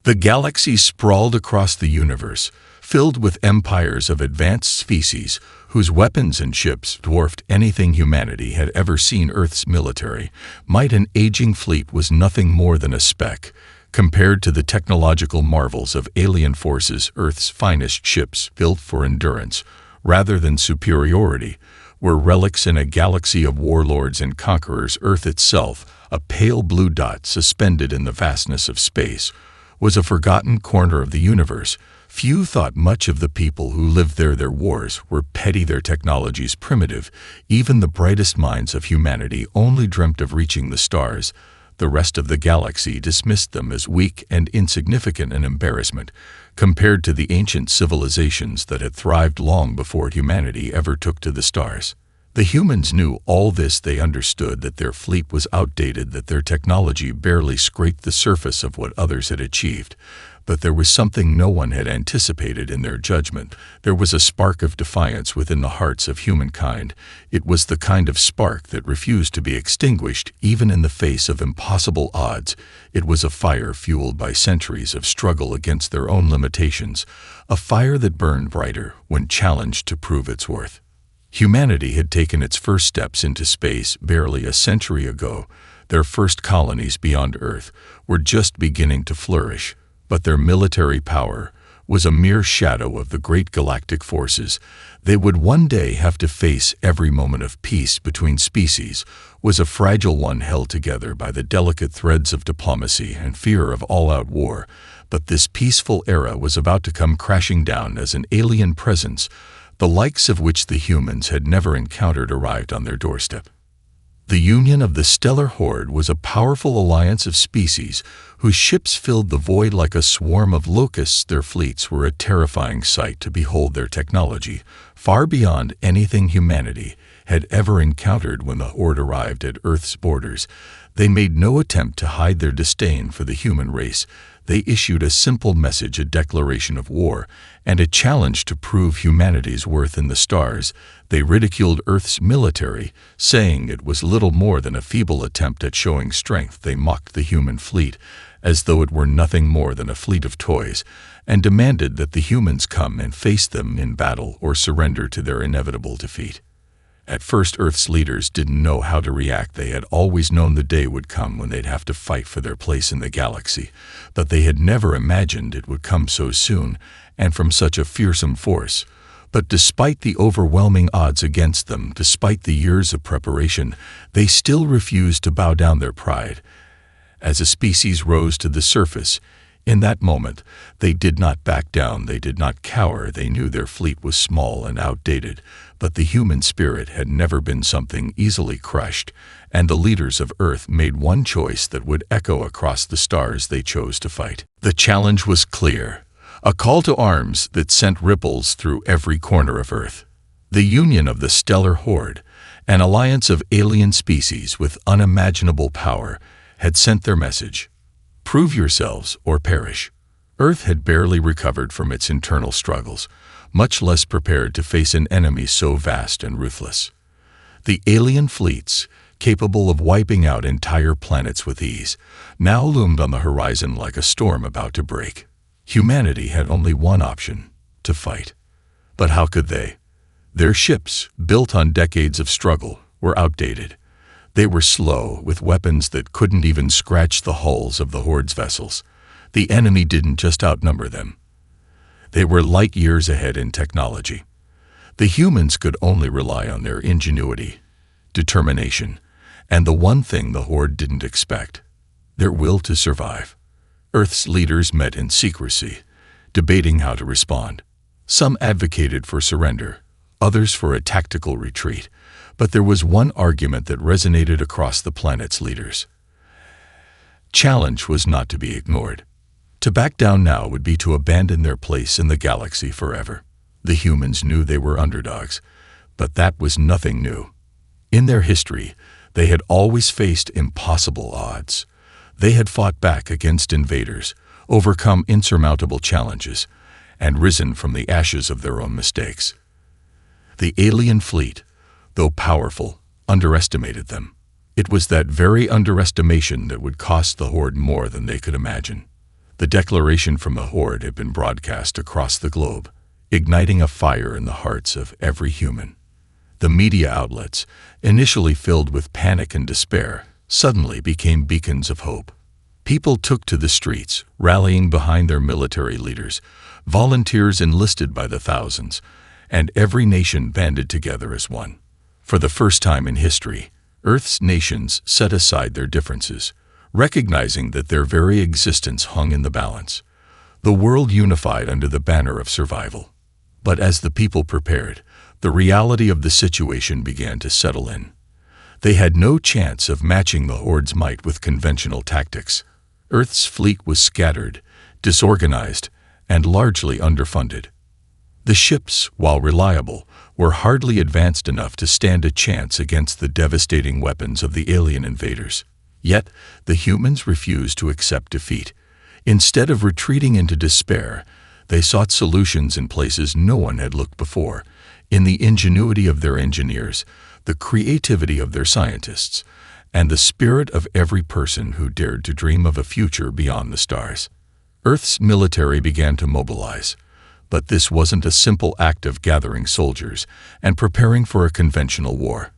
The galaxy sprawled across the universe, filled with empires of advanced species whose weapons and ships dwarfed anything humanity had ever seen. Earth's military might and aging fleet was nothing more than a speck compared to the technological marvels of alien forces. Earth's finest ships, built for endurance rather than superiority, were relics in a galaxy of warlords and conquerors. Earth itself, a pale blue dot suspended in the vastness of space, was a forgotten corner of the universe. Few thought much of the people who lived there. Their wars were petty, their technologies primitive. Even the brightest minds of humanity only dreamt of reaching the stars. The rest of the galaxy dismissed them as weak and insignificant, an embarrassment compared to the ancient civilizations that had thrived long before humanity ever took to the stars. The humans knew all this. They understood that their fleet was outdated, that their technology barely scraped the surface of what others had achieved. But there was something no one had anticipated in their judgment. There was a spark of defiance within the hearts of humankind. It was the kind of spark that refused to be extinguished, even in the face of impossible odds. It was a fire fueled by centuries of struggle against their own limitations, a fire that burned brighter when challenged to prove its worth. Humanity had taken its first steps into space barely a century ago. Their first colonies beyond Earth were just beginning to flourish, but their military power was a mere shadow of the great galactic forces. They would one day have to face. Every moment of peace between species was a fragile one, held together by the delicate threads of diplomacy and fear of all-out war. But this peaceful era was about to come crashing down as an alien presence, the likes of which the humans had never encountered, arrived on their doorstep. The union of the stellar horde was a powerful alliance of species whose ships filled the void like a swarm of locusts. Their fleets were a terrifying sight to behold, their technology far beyond anything humanity had ever encountered. When the horde arrived at Earth's borders, they made no attempt to hide their disdain for the human race. They issued a simple message, a declaration of war, and a challenge to prove humanity's worth in the stars. They ridiculed Earth's military, saying it was little more than a feeble attempt at showing strength. They mocked the human fleet as though it were nothing more than a fleet of toys, and demanded that the humans come and face them in battle or surrender to their inevitable defeat. At first, Earth's leaders didn't know how to react. They had always known the day would come when they'd have to fight for their place in the galaxy, but they had never imagined it would come so soon and from such a fearsome force. But despite the overwhelming odds against them, despite the years of preparation, they still refused to bow down their pride. As a species rose to the surface, in that moment, they did not back down, they did not cower. They knew their fleet was small and outdated, but the human spirit had never been something easily crushed, and the leaders of Earth made one choice that would echo across the stars. They chose to fight. The challenge was clear, a call to arms that sent ripples through every corner of Earth. The union of the stellar horde, an alliance of alien species with unimaginable power, had sent their message: prove yourselves or perish. Earth had barely recovered from its internal struggles, much less prepared to face an enemy so vast and ruthless. The alien fleets, capable of wiping out entire planets with ease, now loomed on the horizon like a storm about to break. Humanity had only one option: to fight. But how could they? Their ships, built on decades of struggle, were outdated. They were slow, with weapons that couldn't even scratch the hulls of the horde's vessels. The enemy didn't just outnumber them. They were light years ahead in technology. The humans could only rely on their ingenuity, determination, and the one thing the horde didn't expect: their will to survive. Earth's leaders met in secrecy, debating how to respond. Some advocated for surrender, others for a tactical retreat, but there was one argument that resonated across the planet's leaders. Challenge was not to be ignored. To back down now would be to abandon their place in the galaxy forever. The humans knew they were underdogs, but that was nothing new. In their history, they had always faced impossible odds. They had fought back against invaders, overcome insurmountable challenges, and risen from the ashes of their own mistakes. The alien fleet, though powerful, underestimated them. It was that very underestimation that would cost the horde more than they could imagine. The declaration from the Horde had been broadcast across the globe, igniting a fire in the hearts of every human. The media outlets, initially filled with panic and despair, suddenly became beacons of hope. People took to the streets, rallying behind their military leaders. Volunteers enlisted by the thousands, and every nation banded together as one. For the first time in history, Earth's nations set aside their differences, recognizing that their very existence hung in the balance. The world unified under the banner of survival. But as the people prepared, the reality of the situation began to settle in. They had no chance of matching the Horde's might with conventional tactics. Earth's fleet was scattered, disorganized, and largely underfunded. The ships, while reliable, were hardly advanced enough to stand a chance against the devastating weapons of the alien invaders. Yet, the humans refused to accept defeat. Instead of retreating into despair, they sought solutions in places no one had looked before, in the ingenuity of their engineers, the creativity of their scientists, and the spirit of every person who dared to dream of a future beyond the stars. Earth's military began to mobilize, but this wasn't a simple act of gathering soldiers and preparing for a conventional war.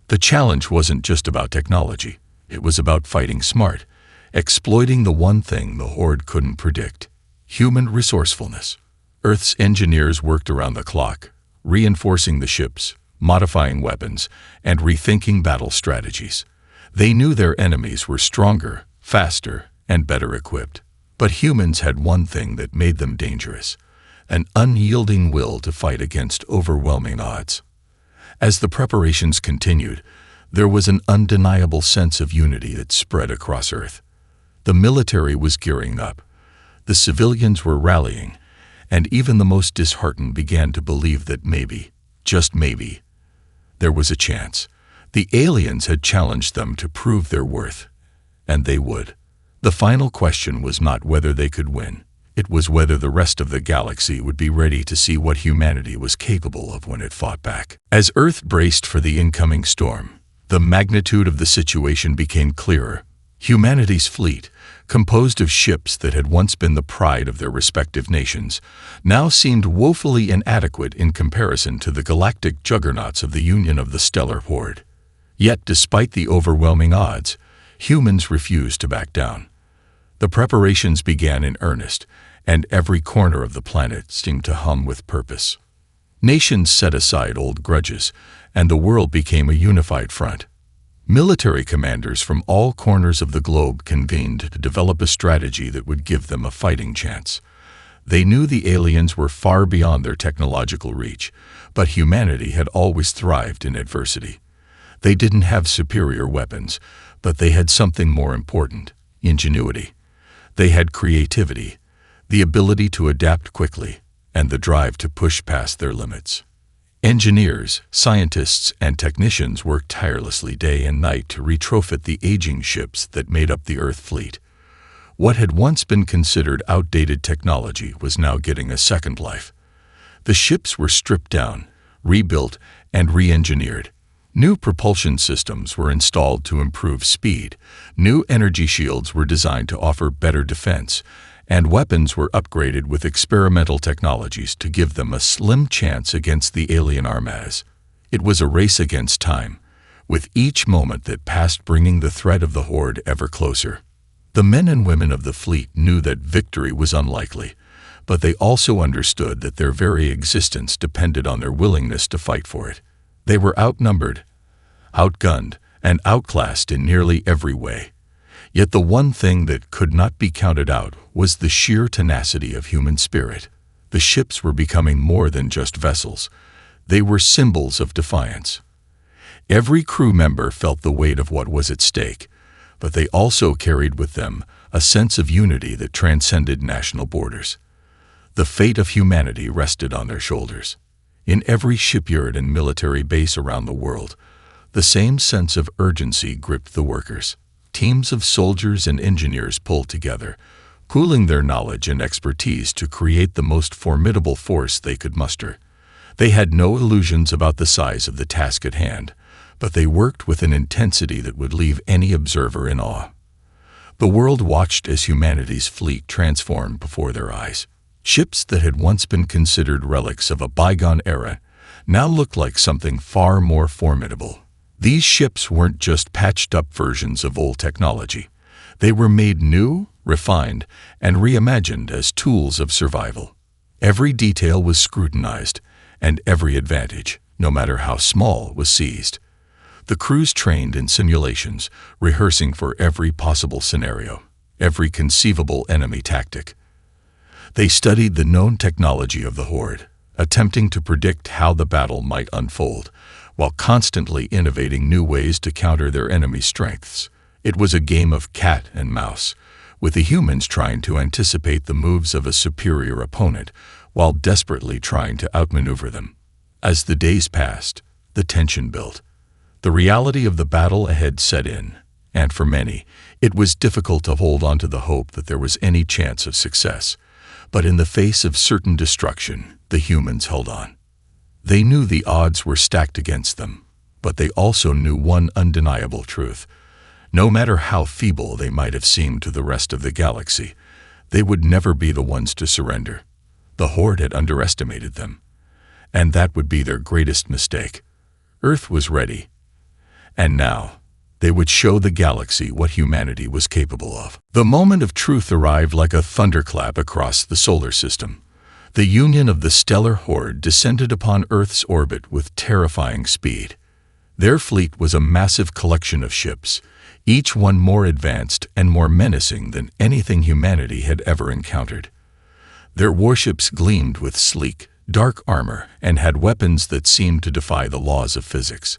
The challenge wasn't just about technology. It was about fighting smart, exploiting the one thing the Horde couldn't predict: human resourcefulness. Earth's engineers worked around the clock, reinforcing the ships, modifying weapons, and rethinking battle strategies. They knew their enemies were stronger, faster, and better equipped. But humans had one thing that made them dangerous: an unyielding will to fight against overwhelming odds. As the preparations continued, there was an undeniable sense of unity that spread across Earth. The military was gearing up. The civilians were rallying, and even the most disheartened began to believe that maybe, just maybe, there was a chance. The aliens had challenged them to prove their worth, and they would. The final question was not whether they could win. It was whether the rest of the galaxy would be ready to see what humanity was capable of when it fought back. As Earth braced for the incoming storm, the magnitude of the situation became clearer. Humanity's fleet, composed of ships that had once been the pride of their respective nations, now seemed woefully inadequate in comparison to the galactic juggernauts of the Union of the Stellar Horde. Yet, despite the overwhelming odds, humans refused to back down. The preparations began in earnest, and every corner of the planet seemed to hum with purpose. Nations set aside old grudges, and the world became a unified front. Military commanders from all corners of the globe convened to develop a strategy that would give them a fighting chance. They knew the aliens were far beyond their technological reach, but humanity had always thrived in adversity. They didn't have superior weapons, but they had something more important: ingenuity. They had creativity, the ability to adapt quickly, and the drive to push past their limits. Engineers, scientists, and technicians worked tirelessly day and night to retrofit the aging ships that made up the Earth fleet. What had once been considered outdated technology was now getting a second life. The ships were stripped down, rebuilt, and re-engineered. New propulsion systems were installed to improve speed, new energy shields were designed to offer better defense, and weapons were upgraded with experimental technologies to give them a slim chance against the alien armadas. It was a race against time, with each moment that passed bringing the threat of the Horde ever closer. The men and women of the fleet knew that victory was unlikely, but they also understood that their very existence depended on their willingness to fight for it. They were outnumbered, outgunned, and outclassed in nearly every way. Yet the one thing that could not be counted out was the sheer tenacity of human spirit. The ships were becoming more than just vessels. They were symbols of defiance. Every crew member felt the weight of what was at stake, but they also carried with them a sense of unity that transcended national borders. The fate of humanity rested on their shoulders. In every shipyard and military base around the world, the same sense of urgency gripped the workers. Teams of soldiers and engineers pulled together, pooling their knowledge and expertise to create the most formidable force they could muster. They had no illusions about the size of the task at hand, but they worked with an intensity that would leave any observer in awe. The world watched as humanity's fleet transformed before their eyes. Ships that had once been considered relics of a bygone era now looked like something far more formidable. These ships weren't just patched-up versions of old technology. They were made new, refined, and reimagined as tools of survival. Every detail was scrutinized, and every advantage, no matter how small, was seized. The crews trained in simulations, rehearsing for every possible scenario, every conceivable enemy tactic. They studied the known technology of the Horde, attempting to predict how the battle might unfold, while constantly innovating new ways to counter their enemy's strengths. It was a game of cat and mouse, with the humans trying to anticipate the moves of a superior opponent, while desperately trying to outmaneuver them. As the days passed, the tension built. The reality of the battle ahead set in, and for many, it was difficult to hold on to the hope that there was any chance of success. But in the face of certain destruction, the humans held on. They knew the odds were stacked against them, but they also knew one undeniable truth. No matter how feeble they might have seemed to the rest of the galaxy, they would never be the ones to surrender. The Horde had underestimated them, and that would be their greatest mistake. Earth was ready, and now they would show the galaxy what humanity was capable of. The moment of truth arrived like a thunderclap across the solar system. The union of the stellar horde descended upon Earth's orbit with terrifying speed. Their fleet was a massive collection of ships, each one more advanced and more menacing than anything humanity had ever encountered. Their warships gleamed with sleek, dark armor and had weapons that seemed to defy the laws of physics.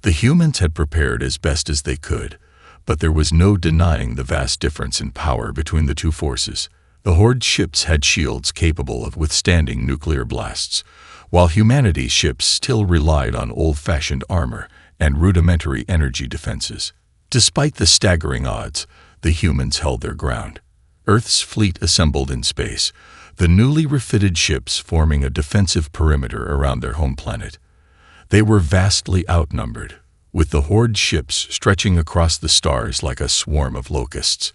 The humans had prepared as best as they could, but there was no denying the vast difference in power between the two forces. The Horde ships had shields capable of withstanding nuclear blasts, while humanity's ships still relied on old-fashioned armor and rudimentary energy defenses. Despite the staggering odds, the humans held their ground. Earth's fleet assembled in space, the newly refitted ships forming a defensive perimeter around their home planet. They were vastly outnumbered, with the Horde ships stretching across the stars like a swarm of locusts.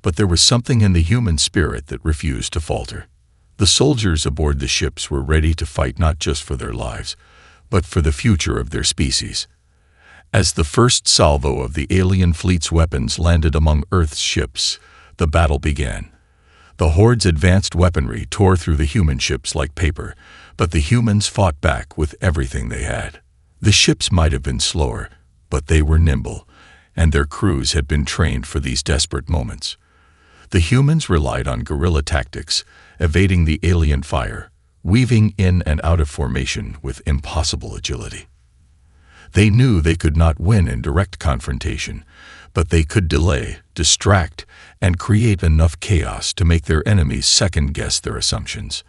But there was something in the human spirit that refused to falter. The soldiers aboard the ships were ready to fight not just for their lives, but for the future of their species. As the first salvo of the alien fleet's weapons landed among Earth's ships, the battle began. The Horde's advanced weaponry tore through the human ships like paper, but the humans fought back with everything they had. The ships might have been slower, but they were nimble, and their crews had been trained for these desperate moments. The humans relied on guerrilla tactics, evading the alien fire, weaving in and out of formation with impossible agility. They knew they could not win in direct confrontation, but they could delay, distract, and create enough chaos to make their enemies second-guess their assumptions.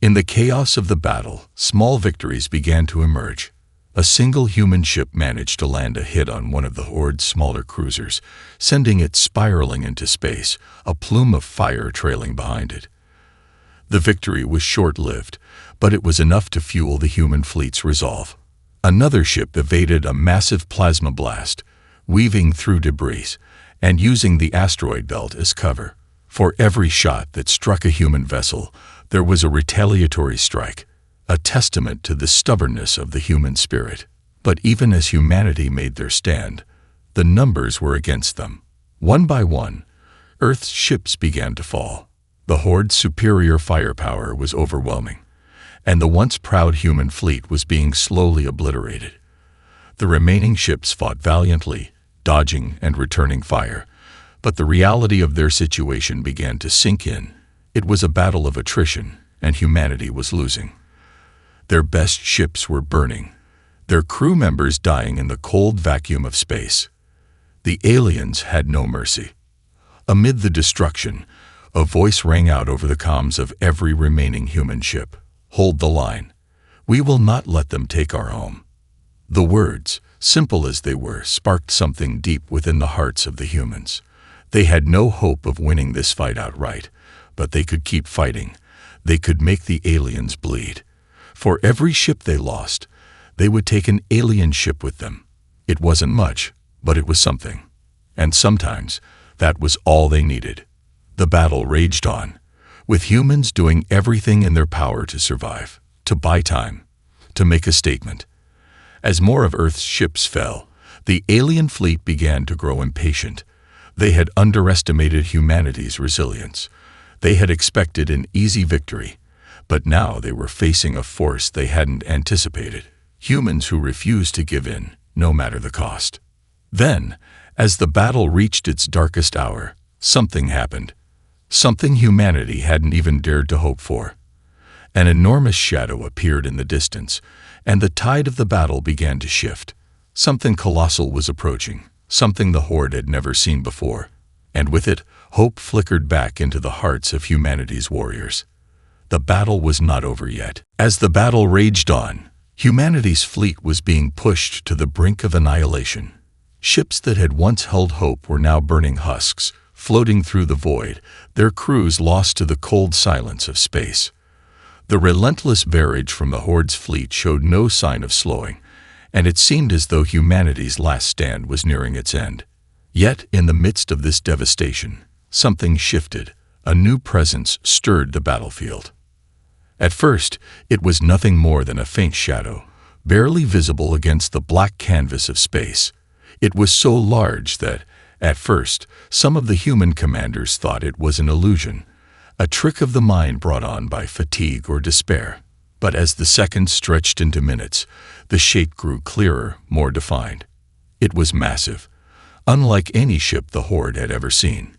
In the chaos of the battle, small victories began to emerge. A single human ship managed to land a hit on one of the Horde's smaller cruisers, sending it spiraling into space, a plume of fire trailing behind it. The victory was short-lived, but it was enough to fuel the human fleet's resolve. Another ship evaded a massive plasma blast, weaving through debris and using the asteroid belt as cover. For every shot that struck a human vessel, there was a retaliatory strike, a testament to the stubbornness of the human spirit. But even as humanity made their stand, the numbers were against them. One by one, Earth's ships began to fall. The Horde's superior firepower was overwhelming, and the once proud human fleet was being slowly obliterated. The remaining ships fought valiantly, dodging and returning fire, but the reality of their situation began to sink in. It was a battle of attrition, and humanity was losing. Their best ships were burning, their crew members dying in the cold vacuum of space. The aliens had no mercy. Amid the destruction, a voice rang out over the comms of every remaining human ship. "Hold the line. We will not let them take our home." The words, simple as they were, sparked something deep within the hearts of the humans. They had no hope of winning this fight outright, but they could keep fighting. They could make the aliens bleed. For every ship they lost, they would take an alien ship with them. It wasn't much, but it was something. And sometimes, That was all they needed. The battle raged on, with humans doing everything in their power to survive, to buy time, to make a statement. As more of Earth's ships fell, the alien fleet began to grow impatient. They had underestimated humanity's resilience. They had expected an easy victory, but now they were facing a force they hadn't anticipated. Humans who refused to give in, no matter the cost. Then, as the battle reached its darkest hour, something happened. Something humanity hadn't even dared to hope for. An enormous shadow appeared in the distance, and the tide of the battle began to shift. Something colossal was approaching, something the Horde had never seen before. And with it, hope flickered back into the hearts of humanity's warriors. The battle was not over yet. As the battle raged on, humanity's fleet was being pushed to the brink of annihilation. Ships that had once held hope were now burning husks, floating through the void, their crews lost to the cold silence of space. The relentless barrage from the Horde's fleet showed no sign of slowing, and it seemed as though humanity's last stand was nearing its end. Yet, in the midst of this devastation, something shifted. A new presence stirred the battlefield. At first, it was nothing more than a faint shadow, barely visible against the black canvas of space. It was so large that, at first, some of the human commanders thought it was an illusion, a trick of the mind brought on by fatigue or despair. But as the seconds stretched into minutes, the shape grew clearer, more defined. It was massive, unlike any ship the Horde had ever seen.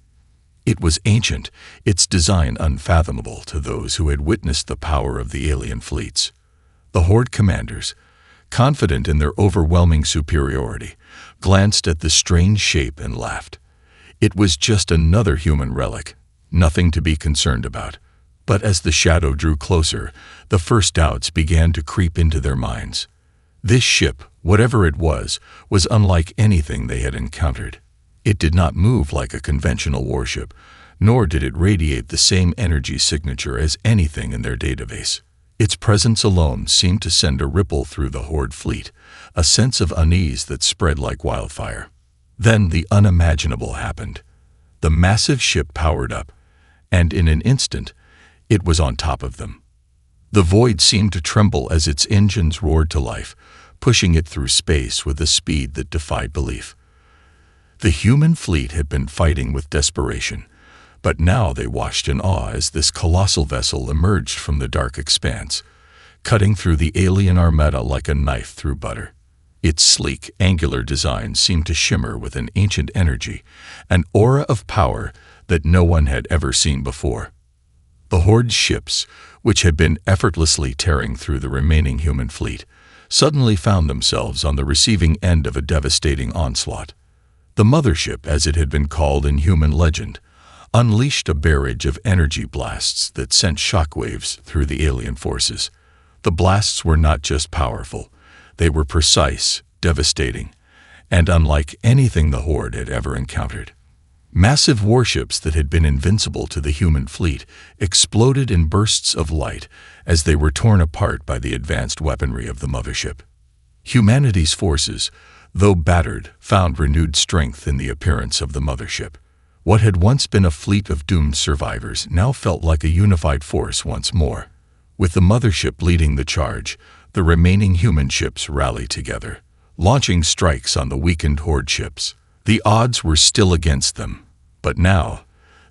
It was ancient, its design unfathomable to those who had witnessed the power of the alien fleets. The Horde commanders, confident in their overwhelming superiority, glanced at the strange shape and laughed. It was just another human relic, nothing to be concerned about. But as the shadow drew closer, the first doubts began to creep into their minds. This ship, whatever it was unlike anything they had encountered. It did not move like a conventional warship, nor did it radiate the same energy signature as anything in their database. Its presence alone seemed to send a ripple through the Horde fleet, a sense of unease that spread like wildfire. Then the unimaginable happened. The massive ship powered up, and in an instant, it was on top of them. The void seemed to tremble as its engines roared to life, pushing it through space with a speed that defied belief. The human fleet had been fighting with desperation, but now they watched in awe as this colossal vessel emerged from the dark expanse, cutting through the alien armada like a knife through butter. Its sleek, angular design seemed to shimmer with an ancient energy, an aura of power that no one had ever seen before. The Horde's ships, which had been effortlessly tearing through the remaining human fleet, suddenly found themselves on the receiving end of a devastating onslaught. The Mothership, as it had been called in human legend, unleashed a barrage of energy blasts that sent shockwaves through the alien forces. The blasts were not just powerful, they were precise, devastating, and unlike anything the Horde had ever encountered. Massive warships that had been invincible to the human fleet exploded in bursts of light as they were torn apart by the advanced weaponry of the Mothership. Humanity's forces, though battered, found renewed strength in the appearance of the Mothership. What had once been a fleet of doomed survivors now felt like a unified force once more. With the Mothership leading the charge, the remaining human ships rallied together, launching strikes on the weakened Horde ships. The odds were still against them, but now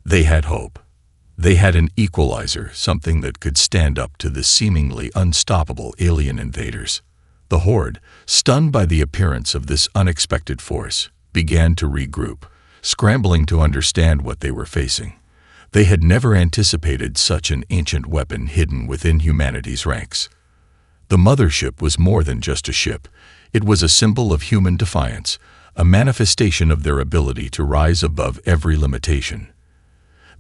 they had hope. They had an equalizer, something that could stand up to the seemingly unstoppable alien invaders. The Horde, stunned by the appearance of this unexpected force, began to regroup, scrambling to understand what they were facing. They had never anticipated such an ancient weapon hidden within humanity's ranks. The Mothership was more than just a ship. It was a symbol of human defiance, a manifestation of their ability to rise above every limitation.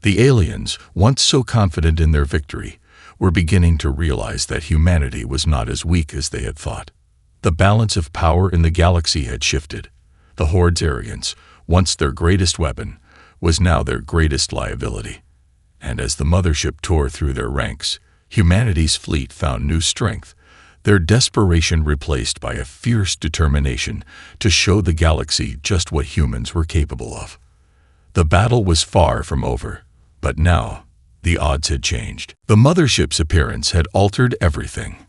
The aliens, once so confident in their victory, were beginning to realize that humanity was not as weak as they had thought. The balance of power in the galaxy had shifted. The Horde's arrogance, once their greatest weapon, was now their greatest liability. And as the Mothership tore through their ranks, humanity's fleet found new strength, their desperation replaced by a fierce determination to show the galaxy just what humans were capable of. The battle was far from over, but now the odds had changed. The mothership's appearance had altered everything.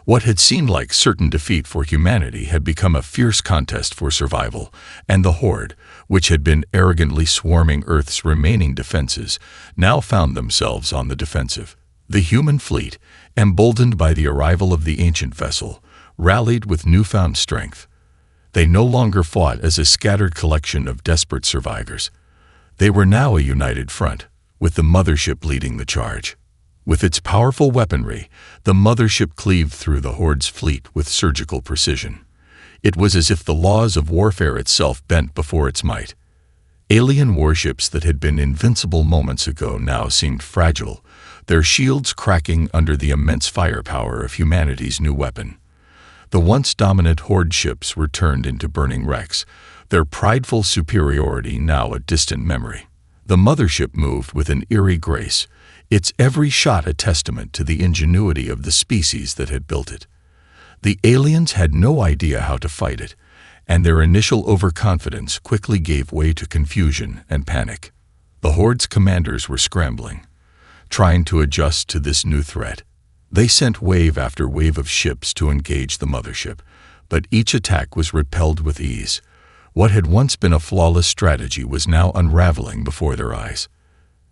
What had seemed like certain defeat for humanity had become a fierce contest for survival, and the Horde, which had been arrogantly swarming Earth's remaining defenses, now found themselves on the defensive. The human fleet, emboldened by the arrival of the ancient vessel, rallied with newfound strength. They no longer fought as a scattered collection of desperate survivors. They were now a united front, with the mothership leading the charge. With its powerful weaponry, the mothership cleaved through the Horde's fleet with surgical precision. It was as if the laws of warfare itself bent before its might. Alien warships that had been invincible moments ago now seemed fragile, their shields cracking under the immense firepower of humanity's new weapon. The once dominant Horde ships were turned into burning wrecks, their prideful superiority now a distant memory. The mothership moved with an eerie grace, its every shot a testament to the ingenuity of the species that had built it. The aliens had no idea how to fight it, and their initial overconfidence quickly gave way to confusion and panic. The Horde's commanders were scrambling, trying to adjust to this new threat. They sent wave after wave of ships to engage the mothership, but each attack was repelled with ease. What had once been a flawless strategy was now unraveling before their eyes.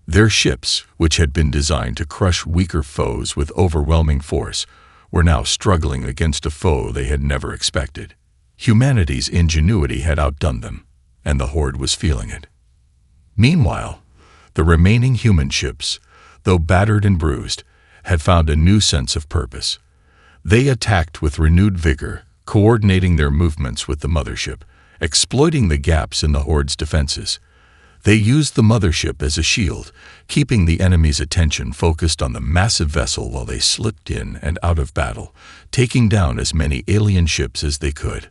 Their ships, which had been designed to crush weaker foes with overwhelming force, were now struggling against a foe they had never expected. Humanity's ingenuity had outdone them, and the Horde was feeling it. Meanwhile, the remaining human ships, though battered and bruised, had found a new sense of purpose. They attacked with renewed vigor, coordinating their movements with the mothership, exploiting the gaps in the Horde's defenses. They used the mothership as a shield, keeping the enemy's attention focused on the massive vessel while they slipped in and out of battle, taking down as many alien ships as they could.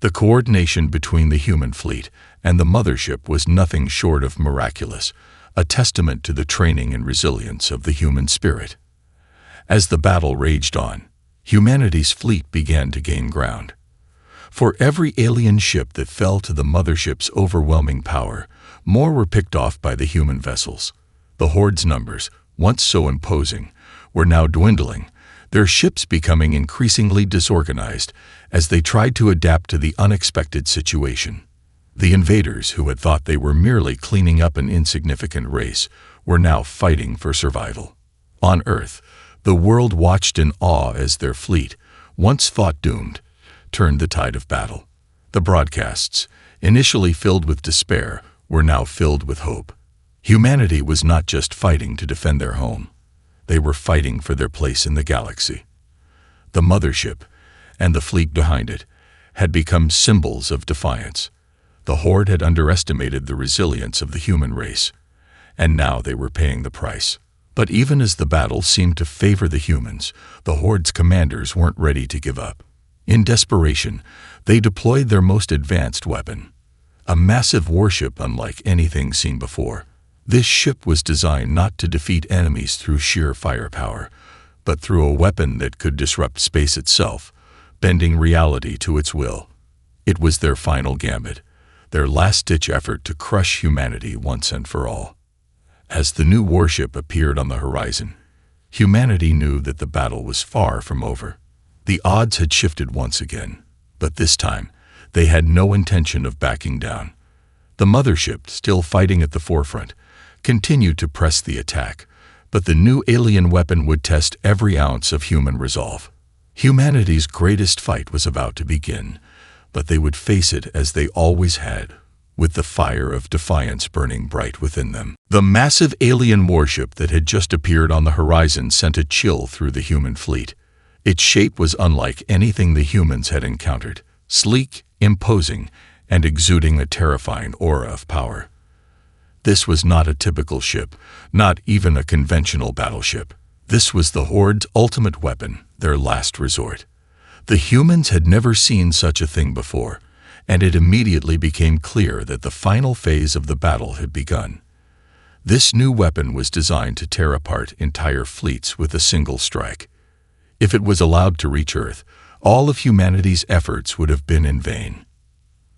The coordination between the human fleet and the mothership was nothing short of miraculous, a testament to the training and resilience of the human spirit. As the battle raged on, humanity's fleet began to gain ground. For every alien ship that fell to the mothership's overwhelming power, more were picked off by the human vessels. The Horde's numbers, once so imposing, were now dwindling, their ships becoming increasingly disorganized as they tried to adapt to the unexpected situation. The invaders, who had thought they were merely cleaning up an insignificant race, were now fighting for survival. On Earth, the world watched in awe as their fleet, once thought doomed, turned the tide of battle. The broadcasts, initially filled with despair, were now filled with hope. Humanity was not just fighting to defend their home. They were fighting for their place in the galaxy. The mothership, and the fleet behind it, had become symbols of defiance. The Horde had underestimated the resilience of the human race, and now they were paying the price. But even as the battle seemed to favor the humans, the Horde's commanders weren't ready to give up. In desperation, they deployed their most advanced weapon, a massive warship unlike anything seen before. This ship was designed not to defeat enemies through sheer firepower, but through a weapon that could disrupt space itself, bending reality to its will. It was their final gambit, their last-ditch effort to crush humanity once and for all. As the new warship appeared on the horizon, humanity knew that the battle was far from over. The odds had shifted once again, but this time, they had no intention of backing down. The mothership, still fighting at the forefront, continued to press the attack, but the new alien weapon would test every ounce of human resolve. Humanity's greatest fight was about to begin, but they would face it as they always had, with the fire of defiance burning bright within them. The massive alien warship that had just appeared on the horizon sent a chill through the human fleet. Its shape was unlike anything the humans had encountered, sleek, imposing, and exuding a terrifying aura of power. This was not a typical ship, not even a conventional battleship. This was the Horde's ultimate weapon, their last resort. The humans had never seen such a thing before, and it immediately became clear that the final phase of the battle had begun. This new weapon was designed to tear apart entire fleets with a single strike. If it was allowed to reach Earth, all of humanity's efforts would have been in vain.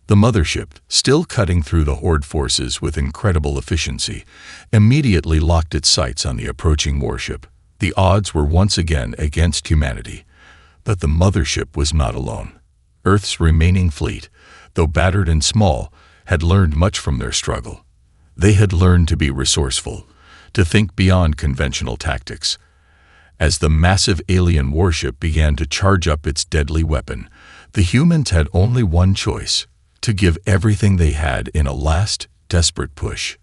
The Mothership, still cutting through the Horde forces with incredible efficiency, immediately locked its sights on the approaching warship. The odds were once again against humanity, but the Mothership was not alone. Earth's remaining fleet, though battered and small, had learned much from their struggle. They had learned to be resourceful, to think beyond conventional tactics. As the massive alien warship began to charge up its deadly weapon, the humans had only one choice: to give everything they had in a last, desperate push.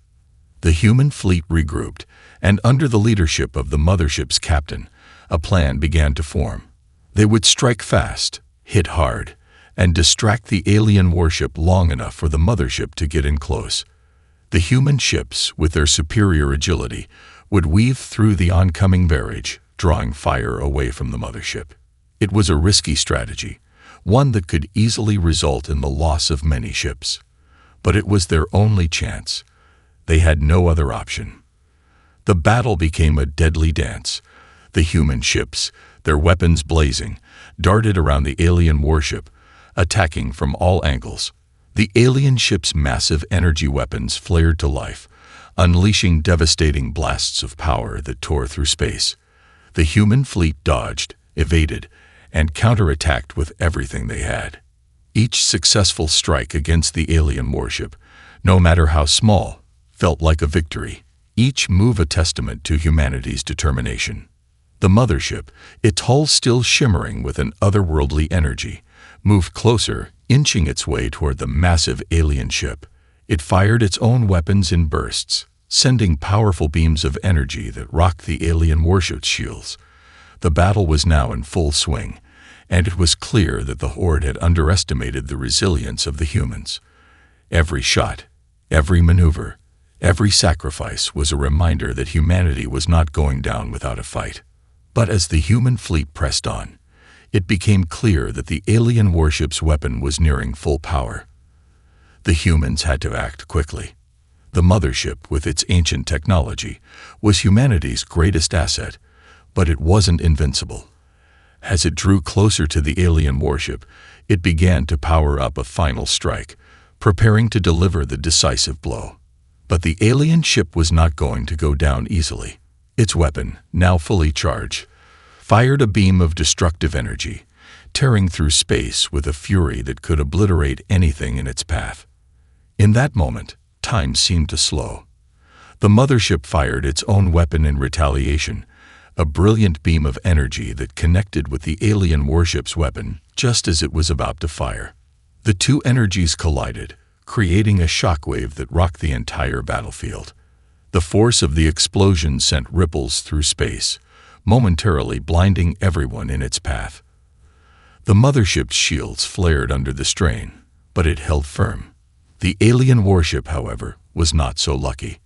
The human fleet regrouped, and under the leadership of the Mothership's captain, a plan began to form. They would strike fast, hit hard, and distract the alien warship long enough for the Mothership to get in close. The human ships, with their superior agility, would weave through the oncoming barrage, drawing fire away from the Mothership. It was a risky strategy, one that could easily result in the loss of many ships. But it was their only chance. They had no other option. The battle became a deadly dance. The human ships, their weapons blazing, darted around the alien warship, attacking from all angles. The alien ship's massive energy weapons flared to life, unleashing devastating blasts of power that tore through space. The human fleet dodged, evaded, and counterattacked with everything they had. Each successful strike against the alien warship, no matter how small, felt like a victory, each move a testament to humanity's determination. The Mothership, its hull still shimmering with an otherworldly energy, moved closer, inching its way toward the massive alien ship. It fired its own weapons in bursts, sending powerful beams of energy that rocked the alien warship's shields. The battle was now in full swing, and it was clear that the Horde had underestimated the resilience of the humans. Every shot, every maneuver, every sacrifice was a reminder that humanity was not going down without a fight. But as the human fleet pressed on, it became clear that the alien warship's weapon was nearing full power. The humans had to act quickly. The Mothership, with its ancient technology, was humanity's greatest asset, but it wasn't invincible. As it drew closer to the alien warship, it began to power up a final strike, preparing to deliver the decisive blow. But the alien ship was not going to go down easily. Its weapon, now fully charged, fired a beam of destructive energy, tearing through space with a fury that could obliterate anything in its path. In that moment, time seemed to slow. The Mothership fired its own weapon in retaliation, a brilliant beam of energy that connected with the alien warship's weapon just as it was about to fire. The two energies collided, creating a shockwave that rocked the entire battlefield. The force of the explosion sent ripples through space, momentarily blinding everyone in its path. The Mothership's shields flared under the strain, but it held firm. The alien warship, however, was not so lucky.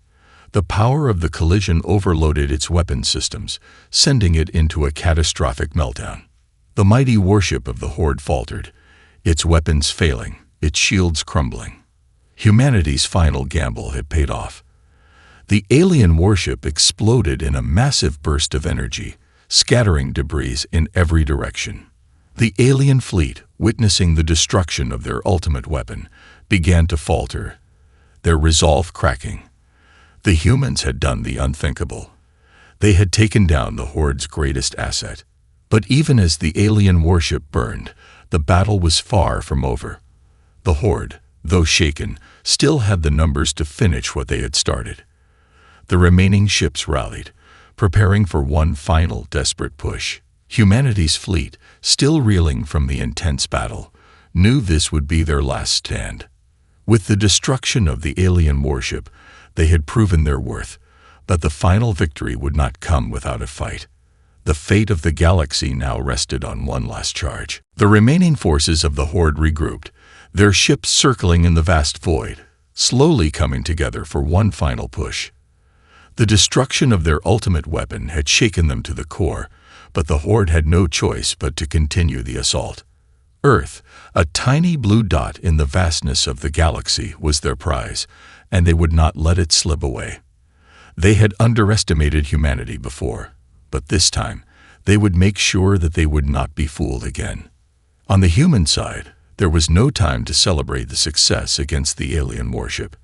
The power of the collision overloaded its weapon systems, sending it into a catastrophic meltdown. The mighty warship of the Horde faltered, its weapons failing, its shields crumbling. Humanity's final gamble had paid off. The alien warship exploded in a massive burst of energy, scattering debris in every direction. The alien fleet, witnessing the destruction of their ultimate weapon, began to falter, their resolve cracking. The humans had done the unthinkable. They had taken down the Horde's greatest asset. But even as the alien warship burned, the battle was far from over. The Horde, though shaken, still had the numbers to finish what they had started. The remaining ships rallied, preparing for one final desperate push. Humanity's fleet, still reeling from the intense battle, knew this would be their last stand. With the destruction of the alien warship, they had proven their worth, but the final victory would not come without a fight. The fate of the galaxy now rested on one last charge. The remaining forces of the Horde regrouped, their ships circling in the vast void, slowly coming together for one final push. The destruction of their ultimate weapon had shaken them to the core, but the Horde had no choice but to continue the assault. Earth, a tiny blue dot in the vastness of the galaxy, was their prize, and they would not let it slip away. They had underestimated humanity before, but this time they would make sure that they would not be fooled again. On the human side, There was no time to celebrate the success against the alien warship.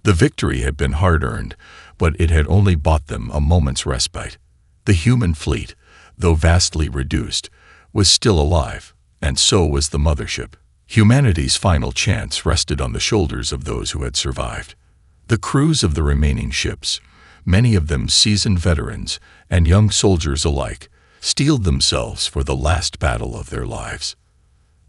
The victory had been hard-earned, but it had only bought them a moment's respite. The human fleet, though vastly reduced, was still alive, and so was the mothership. Humanity's final chance rested on the shoulders of those who had survived. The crews of the remaining ships, many of them seasoned veterans and young soldiers alike, steeled themselves for the last battle of their lives.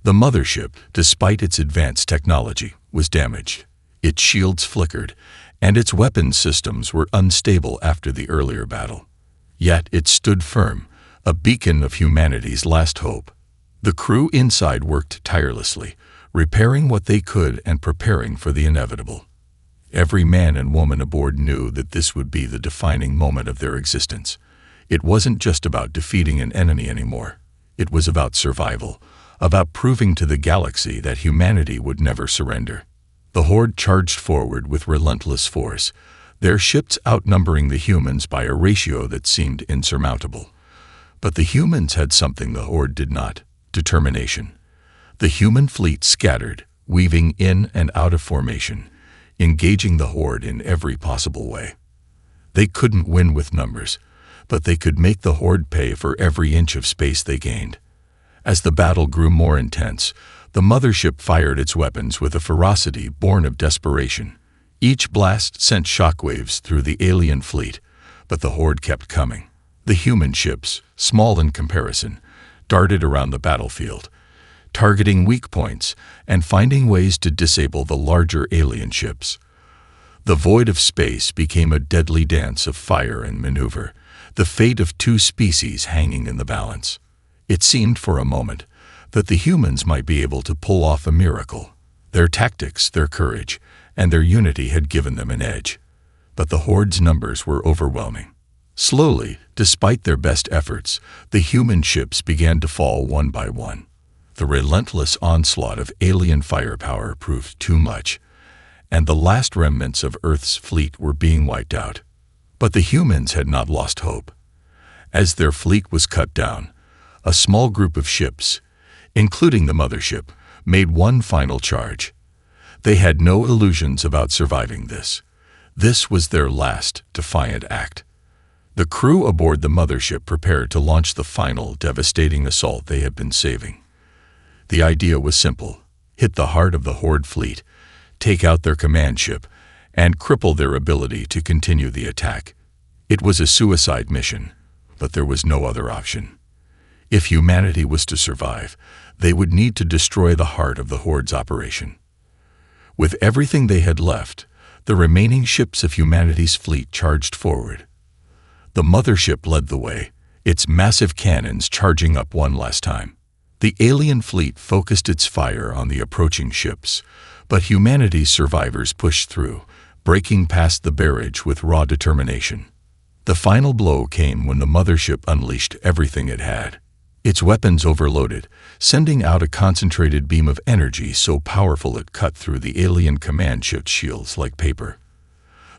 The mothership, despite its advanced technology, was damaged. Its shields flickered, and its weapons systems were unstable after the earlier battle. Yet it stood firm, a beacon of humanity's last hope. The crew inside worked tirelessly, repairing what they could and preparing for the inevitable. Every man and woman aboard knew that this would be the defining moment of their existence. It wasn't just about defeating an enemy anymore. It was about survival, about proving to the galaxy that humanity would never surrender. The Horde charged forward with relentless force, their ships outnumbering the humans by a ratio that seemed insurmountable. But the humans had something the Horde did not: determination. The human fleet scattered, weaving in and out of formation, engaging the Horde in every possible way. They couldn't win with numbers, but they could make the Horde pay for every inch of space they gained. As the battle grew more intense, the mothership fired its weapons with a ferocity born of desperation. Each blast sent shockwaves through the alien fleet, but the Horde kept coming. The human ships, small in comparison, darted around the battlefield, targeting weak points and finding ways to disable the larger alien ships. The void of space became a deadly dance of fire and maneuver, the fate of two species hanging in the balance. It seemed for a moment that the humans might be able to pull off a miracle. Their tactics, their courage, and their unity had given them an edge. But the Horde's numbers were overwhelming. Slowly, despite their best efforts, the human ships began to fall one by one. The relentless onslaught of alien firepower proved too much, and the last remnants of Earth's fleet were being wiped out. But the humans had not lost hope. As their fleet was cut down, a small group of ships, including the mothership, made one final charge. They had no illusions about surviving this. This was their last defiant act. The crew aboard the mothership prepared to launch the final devastating assault they had been saving. The idea was simple: hit the heart of the Horde fleet, take out their command ship, and cripple their ability to continue the attack. It was a suicide mission, but there was no other option. If humanity was to survive, they would need to destroy the heart of the Horde's operation. With everything they had left, the remaining ships of humanity's fleet charged forward. The mothership led the way, its massive cannons charging up one last time. The alien fleet focused its fire on the approaching ships, but humanity's survivors pushed through, breaking past the barrage with raw determination. The final blow came when the mothership unleashed everything it had. Its weapons overloaded, sending out a concentrated beam of energy so powerful it cut through the alien command ship's shields like paper.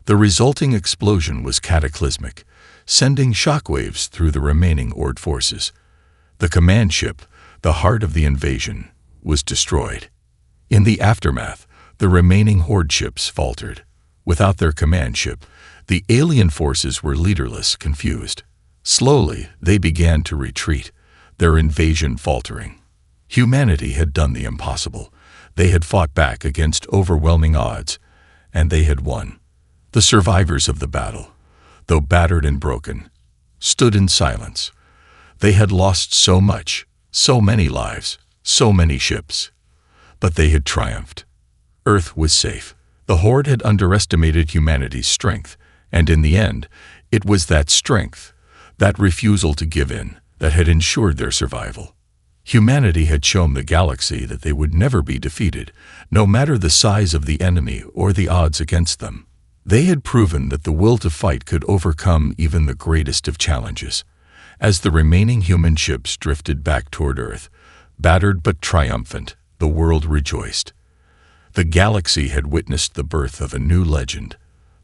The resulting explosion was cataclysmic, sending shockwaves through the remaining Horde forces. The command ship, the heart of the invasion, was destroyed. In the aftermath, the remaining Horde ships faltered. Without their command ship, the alien forces were leaderless, confused. Slowly, they began to retreat, their invasion faltering. Humanity had done the impossible. They had fought back against overwhelming odds, and they had won. The survivors of the battle, though battered and broken, stood in silence. They had lost so much, so many lives, so many ships. But they had triumphed. Earth was safe. The Horde had underestimated humanity's strength, and in the end, it was that strength, that refusal to give in, that had ensured their survival. Humanity had shown the galaxy that they would never be defeated, no matter the size of the enemy or the odds against them. They had proven that the will to fight could overcome even the greatest of challenges. As the remaining human ships drifted back toward Earth, battered but triumphant, the world rejoiced. The galaxy had witnessed the birth of a new legend,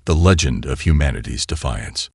the legend of humanity's defiance.